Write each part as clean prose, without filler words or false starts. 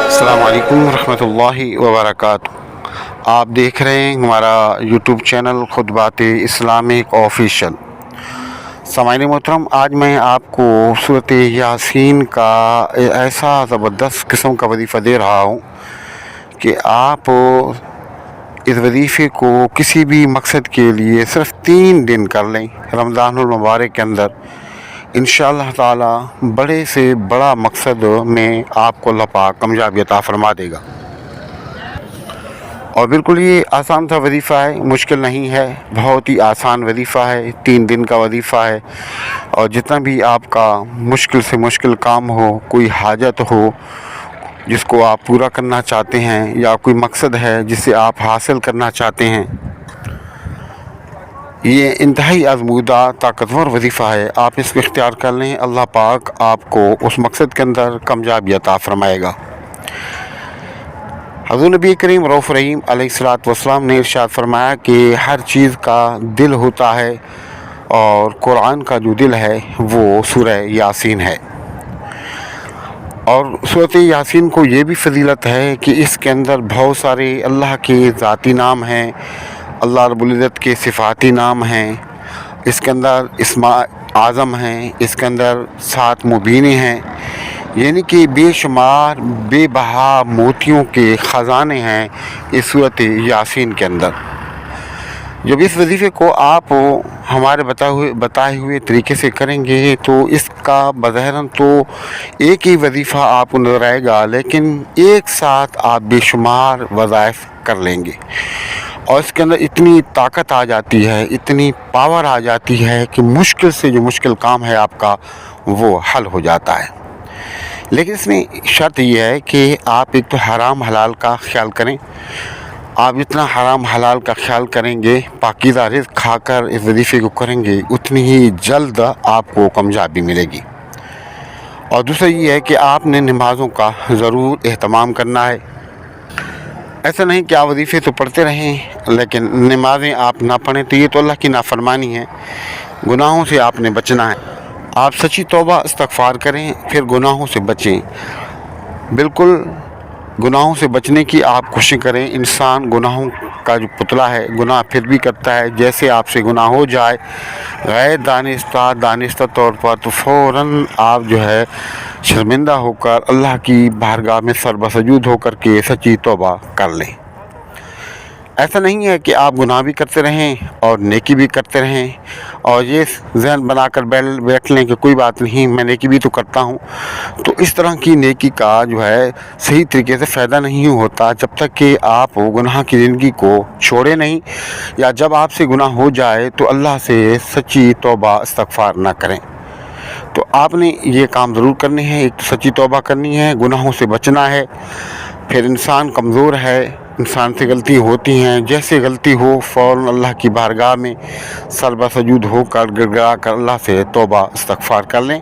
السلام علیکم ورحمۃ اللہ وبرکاتہ۔ آپ دیکھ رہے ہیں ہمارا یوٹیوب چینل خطبات اسلامک آفیشیل۔ سامعین محترم، آج میں آپ کو سورۃ یاسین کا ایسا زبردست قسم کا وظیفہ دے رہا ہوں کہ آپ اس وظیفے کو کسی بھی مقصد کے لیے صرف 3 دن کر لیں رمضان المبارک کے اندر، انشاءاللہ تعالی بڑے سے بڑا مقصد میں آپ کو اللہ پاک کامیابی عطا فرما دے گا۔ اور بالکل یہ آسان سا وظیفہ ہے، مشکل نہیں ہے، بہت ہی آسان وظیفہ ہے، 3 دن کا وظیفہ ہے۔ اور جتنا بھی آپ کا مشکل سے مشکل کام ہو، کوئی حاجت ہو جس کو آپ پورا کرنا چاہتے ہیں، یا کوئی مقصد ہے جسے آپ حاصل کرنا چاہتے ہیں، یہ انتہائی آزمودہ طاقتور وظیفہ ہے۔ آپ اس کو اختیار کر لیں، اللہ پاک آپ کو اس مقصد کے اندر کامیابی عطا فرمائے گا۔ حضور نبی کریم رؤوف رحیم علیہ السلام نے ارشاد فرمایا کہ ہر چیز کا دل ہوتا ہے، اور قرآن کا جو دل ہے وہ سورہ یاسین ہے۔ اور سورۃ یاسین کو یہ بھی فضیلت ہے کہ اس کے اندر بہت سارے اللہ کے ذاتی نام ہیں، اللہ رب العزت کے صفاتی نام ہیں، اس کے اندر اسماء اعظم ہیں، اس کے اندر 7 مبینیں ہیں، یعنی کہ بے شمار بے بہا موتیوں کے خزانے ہیں اس سورۃ یاسین کے اندر۔ جب اس وظیفے کو آپ ہمارے بتائے ہوئے طریقے سے کریں گے تو اس کا بظاہراً تو ایک ہی وظیفہ آپ کو نظر آئے گا، لیکن ایک ساتھ آپ بے شمار وظائف کر لیں گے، اور اس کے اندر اتنی طاقت آ جاتی ہے، اتنی پاور آ جاتی ہے کہ مشکل سے جو مشکل کام ہے آپ کا وہ حل ہو جاتا ہے۔ لیکن اس میں شرط یہ ہے کہ آپ ایک تو حرام حلال کا خیال کریں۔ آپ جتنا حرام حلال کا خیال کریں گے، پاکیزہ رزق کھا کر اس وظیفے کو کریں گے، اتنی ہی جلد آپ کو کامیابی ملے گی۔ اور دوسرا یہ ہے کہ آپ نے نمازوں کا ضرور اہتمام کرنا ہے۔ ایسا نہیں کہ آپ وظیفے تو پڑھتے رہیں لیکن نمازیں آپ نہ پڑھیں، تو یہ تو اللہ کی نافرمانی ہے۔ گناہوں سے آپ نے بچنا ہے، آپ سچی توبہ استغفار کریں، پھر گناہوں سے بچیں۔ بالکل گناہوں سے بچنے کی آپ کوشش کریں۔ انسان گناہوں کا جو پتلا ہے، گناہ پھر بھی کرتا ہے۔ جیسے آپ سے گناہ ہو جائے غیر دانستہ طور پر، تو فوراً آپ جو ہے شرمندہ ہو کر اللہ کی بارگاہ میں سر بسجود ہو کر کے سچی توبہ کر لیں۔ ایسا نہیں ہے کہ آپ گناہ بھی کرتے رہیں اور نیکی بھی کرتے رہیں، اور یہ ذہن بنا کر بیٹھ لیں کہ کوئی بات نہیں، میں نیکی بھی تو کرتا ہوں۔ تو اس طرح کی نیکی کا جو ہے صحیح طریقے سے فائدہ نہیں ہوتا جب تک کہ آپ گناہ کی زندگی کو چھوڑے نہیں، یا جب آپ سے گناہ ہو جائے تو اللہ سے سچی توبہ استغفار نہ کریں۔ تو آپ نے یہ کام ضرور کرنے ہیں، ایک تو سچی توبہ کرنی ہے، گناہوں سے بچنا ہے۔ پھر انسان کمزور ہے، انسان سے غلطی ہوتی ہیں، جیسے غلطی ہو فوراً اللہ کی بارگاہ میں سر بسجود ہو کر گڑ گڑا کر اللہ سے توبہ استغفار کر لیں۔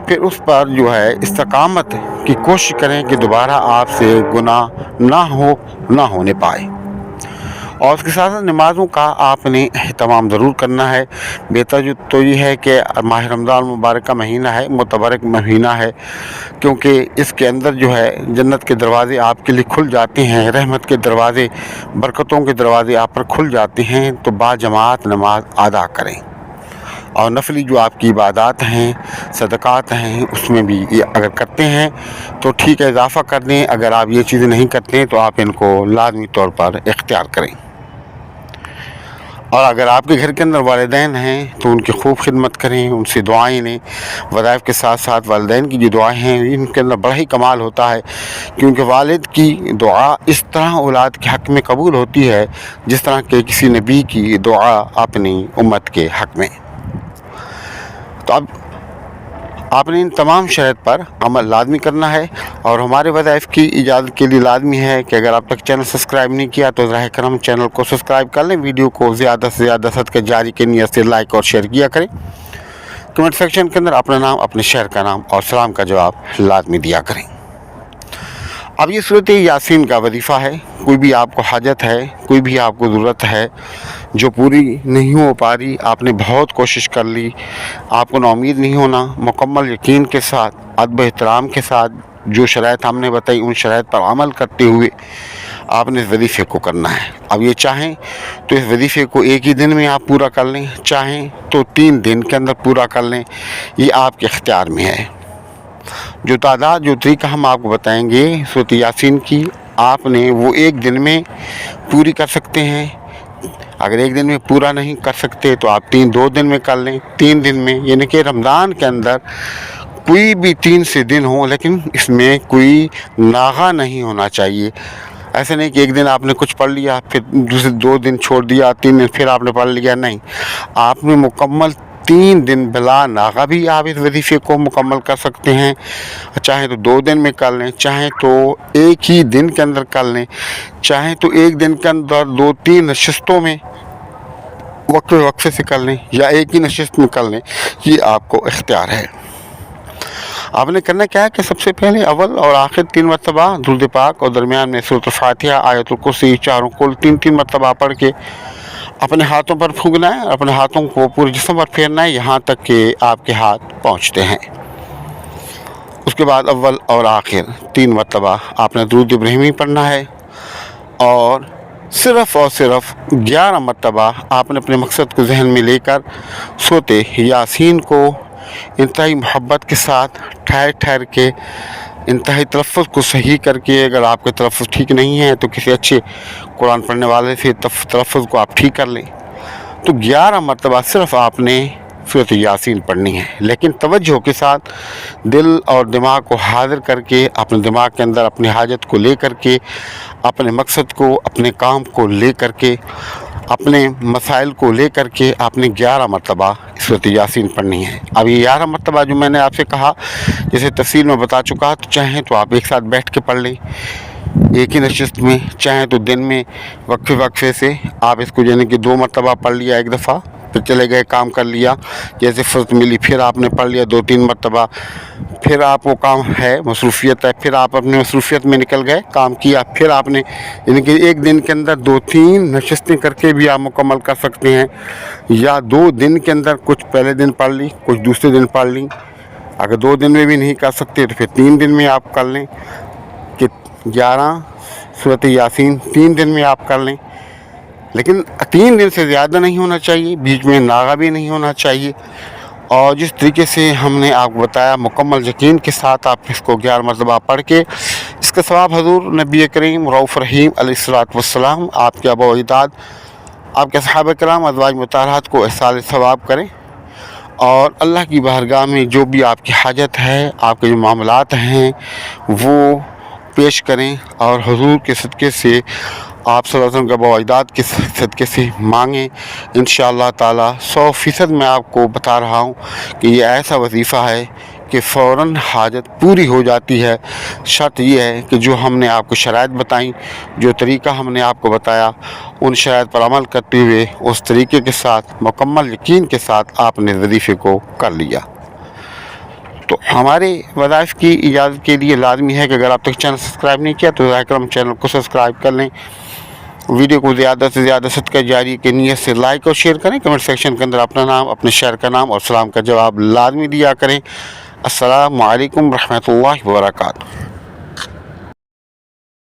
پھر اس پر جو ہے استقامت کی کوشش کریں کہ دوبارہ آپ سے گناہ نہ ہونے پائے۔ اور اس کے ساتھ ساتھ نمازوں کا آپ نے اہتمام ضرور کرنا ہے۔ بہتر تو یہ ہے کہ ماہ رمضان مبارک کا مہینہ ہے، متبرک مہینہ ہے، کیونکہ اس کے اندر جو ہے جنت کے دروازے آپ کے لیے کھل جاتے ہیں، رحمت کے دروازے، برکتوں کے دروازے آپ پر کھل جاتے ہیں۔ تو باجماعت نماز ادا کریں، اور نفلی جو آپ کی عبادات ہیں، صدقات ہیں، اس میں بھی اگر کرتے ہیں تو ٹھیک ہے، اضافہ کر دیں۔ اگر آپ یہ چیزیں نہیں کرتے ہیں تو آپ ان کو لازمی طور پر اختیار کریں۔ اور اگر آپ کے گھر کے اندر والدین ہیں تو ان کی خوب خدمت کریں، ان سے دعائیں لیں۔ وظائف کے ساتھ ساتھ والدین کی جو دعائیں ہیں ان کے اندر بڑا ہی کمال ہوتا ہے، کیونکہ والد کی دعا اس طرح اولاد کے حق میں قبول ہوتی ہے جس طرح کہ کسی نبی کی دعا اپنی امت کے حق میں۔ تو اب آپ نے ان تمام شرائط پر عمل لازمی کرنا ہے، اور ہمارے وظائف کی اجازت کے لیے لازمی ہے کہ اگر آپ تک چینل سبسکرائب نہیں کیا تو براہ کرم چینل کو سبسکرائب کر لیں، ویڈیو کو زیادہ سے زیادہ صدقہ جاری کی نیت سے لائک اور شیئر کیا کریں۔ کمنٹ سیکشن کے اندر اپنا نام، اپنے شہر کا نام اور سلام کا جواب لازمی دیا کریں۔ اب یہ سورۃ یاسین کا وظیفہ ہے۔ کوئی بھی آپ کو حاجت ہے، کوئی بھی آپ کو ضرورت ہے، جو پوری نہیں ہو پا رہی، آپ نے بہت کوشش کر لی، آپ کو ناامید نہیں ہونا، مکمل یقین کے ساتھ، ادب احترام کے ساتھ جو شرائط ہم نے بتائی ان شرائط پر عمل کرتے ہوئے آپ نے اس وظیفے کو کرنا ہے۔ اب یہ چاہیں تو اس وظیفے کو ایک ہی دن میں آپ پورا کر لیں، چاہیں تو 3 دن کے اندر پورا کر لیں، یہ آپ کے اختیار میں ہے۔ جو تعداد، جو طریقہ ہم آپ کو بتائیں گے سورۃ یاسین کی، آپ نے وہ ایک دن میں پوری کر سکتے ہیں۔ اگر ایک دن میں پورا نہیں کر سکتے تو آپ 2 دن میں کر لیں۔ 3 دن میں، یعنی کہ رمضان کے اندر کوئی بھی 3 سے دن ہوں لیکن اس میں کوئی ناغہ نہیں ہونا چاہیے۔ ایسے نہیں کہ ایک دن آپ نے کچھ پڑھ لیا، پھر دوسرے 2 دن چھوڑ دیا، 3 دن پھر آپ نے پڑھ لیا، نہیں، آپ نے مکمل 3 دن بلا ناغہ بھی آپ اس وظیفے کو مکمل کر سکتے ہیں۔ چاہیں تو 2 دن میں کر لیں، چاہیں تو ایک ہی دن کے اندر کر لیں، چاہیں تو ایک دن کے اندر 2-3 نشستوں میں وقفے سے کر لیں، یا ایک ہی نشست میں کر لیں، یہ آپ کو اختیار ہے۔ آپ نے کرنا کیا ہے کہ سب سے پہلے اول اور آخر 3 مرتبہ درود پاک اور درمیان میں سورۃ الفاتحہ، آیت الکرسی، چاروں کل 3 مرتبہ پڑھ کے اپنے ہاتھوں پر پھونکنا ہے، اپنے ہاتھوں کو پورے جسم پر پھیرنا ہے یہاں تک کہ آپ کے ہاتھ پہنچتے ہیں۔ اس کے بعد اول اور آخر 3 مرتبہ آپ نے درود ابراہیمی پڑھنا ہے، اور صرف 11 مرتبہ آپ نے اپنے مقصد کو ذہن میں لے کر سورۃ یاسین کو انتہائی محبت کے ساتھ ٹھہر کے انتہائی تلفظ کو صحیح کر کے، اگر آپ کے تلفظ ٹھیک نہیں ہیں تو کسی اچھے قرآن پڑھنے والے سے تلفظ کو آپ ٹھیک کر لیں۔ تو 11 مرتبہ صرف آپ نے سورۃ یاسین پڑھنی ہے، لیکن توجہ کے ساتھ دل اور دماغ کو حاضر کر کے، اپنے دماغ کے اندر اپنی حاجت کو لے کر کے، اپنے مقصد کو، اپنے کام کو لے کر کے، اپنے مسائل کو لے کر کے آپ نے 11 مرتبہ سورۃ یاسین پڑھنی ہے۔ اب یہ 11 مرتبہ جو میں نے آپ سے کہا، جیسے تفصیل میں بتا چکا، تو چاہیں تو آپ ایک ساتھ بیٹھ کے پڑھ لیں ایک ہی نشست میں، چاہیں تو دن میں وقفے سے آپ اس کو یعنی کہ 2 مرتبہ پڑھ لیا ایک دفعہ، پھر چلے گئے کام کر لیا، جیسے فرصت ملی پھر آپ نے پڑھ لیا 2-3 مرتبہ، پھر آپ وہ کام ہے، مصروفیت ہے، پھر آپ اپنے مصروفیت میں نکل گئے، کام کیا، پھر آپ نے یعنی کہ ایک دن کے اندر 2-3 نشستیں کر کے بھی آپ مکمل کر سکتے ہیں، یا 2 دن کے اندر کچھ پہلے دن پڑھ لی، کچھ دوسرے دن پڑھ لی۔ اگر 2 دن میں بھی نہیں کر سکتے تو پھر 3 دن میں آپ کر لیں، کہ 11 سورۃ یاسین 3 دن میں آپ کر لیں، لیکن 3 دن سے زیادہ نہیں ہونا چاہیے، بیچ میں ناغہ بھی نہیں ہونا چاہیے۔ اور جس طریقے سے ہم نے آپ کو بتایا، مکمل یقین کے ساتھ آپ اس کو 11 مرتبہ پڑھ کے، اس کا ثواب حضور نبی کریم رؤوف رحیم علیہ الصلوۃ والسلام، آپ کے آباء و اجداد، آپ کے صحابہ کرام، ازواج مطہرات کو احصال ثواب کریں، اور اللہ کی بارگاہ میں جو بھی آپ کی حاجت ہے، آپ کے جو معاملات ہیں وہ پیش کریں، اور حضور کے صدقے سے، آپ صلی اللہ علیہ وسلم کے آباء و اجداد کے صدقے سے مانگیں۔ انشاءاللہ تعالی 100% میں آپ کو بتا رہا ہوں کہ یہ ایسا وظیفہ ہے کہ فوراً حاجت پوری ہو جاتی ہے۔ شرط یہ ہے کہ جو ہم نے آپ کو شرائط بتائیں، جو طریقہ ہم نے آپ کو بتایا، ان شرائط پر عمل کرتے ہوئے اس طریقے کے ساتھ مکمل یقین کے ساتھ آپ نے وظیفے کو کر لیا۔ تو ہمارے وظائف کی اجازت کے لیے لازمی ہے کہ اگر آپ تک چینل سبسکرائب نہیں کیا تو براہ کرم چینل کو سبسکرائب کر لیں، ویڈیو کو زیادہ سے زیادہ صدقہ جاریہ کی نیت سے لائک اور شیئر کریں، کمنٹ سیکشن کے اندر اپنا نام، اپنے شہر کا نام اور سلام کا جواب لازمی دیا کریں۔ السلام علیکم ورحمۃ اللہ وبرکاتہ۔